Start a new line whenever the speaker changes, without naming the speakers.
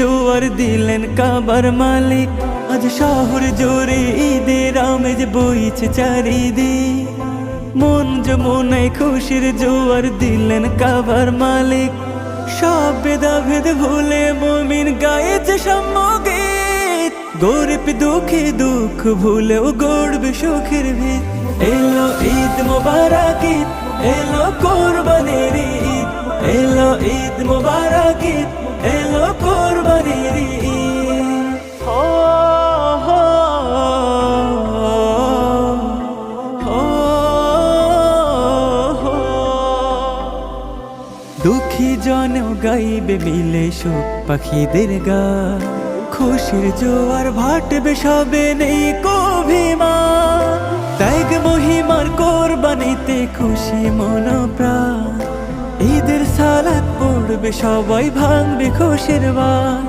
জোয়ার দিলেন কাবার মালিক, আজ শহর জোরে ঈদের আমেজ বইছে চারিদিক। মন যমুনায় খুশির জোয়ার দিলেন কাবার মালিক, সব ভেদাভেদ ভুলে মুমিন গাইছে সম্মগীত। গরিব দুঃখে দুঃখ ভুলেও গড়বে সুখের ভিত। এলো ঈদ মোবারক ঈদ, এলো কোরবানির ঈদ, এলো ঈদ মোবারক ঈদ, এলো কোরবানির ঈদ। হো হো হো হো। দুঃখী জনেও গাইবে মিলে সুখ পাখিদের গান, খুশির জোয়ার ভাটবে সবে নেই কভিমান। ত্যাগ মহিমার কোরবানিতে খুশি মন প্রাণ, ঈদের সালাত পড়বে সবাই ভাঙবে খুশির বান।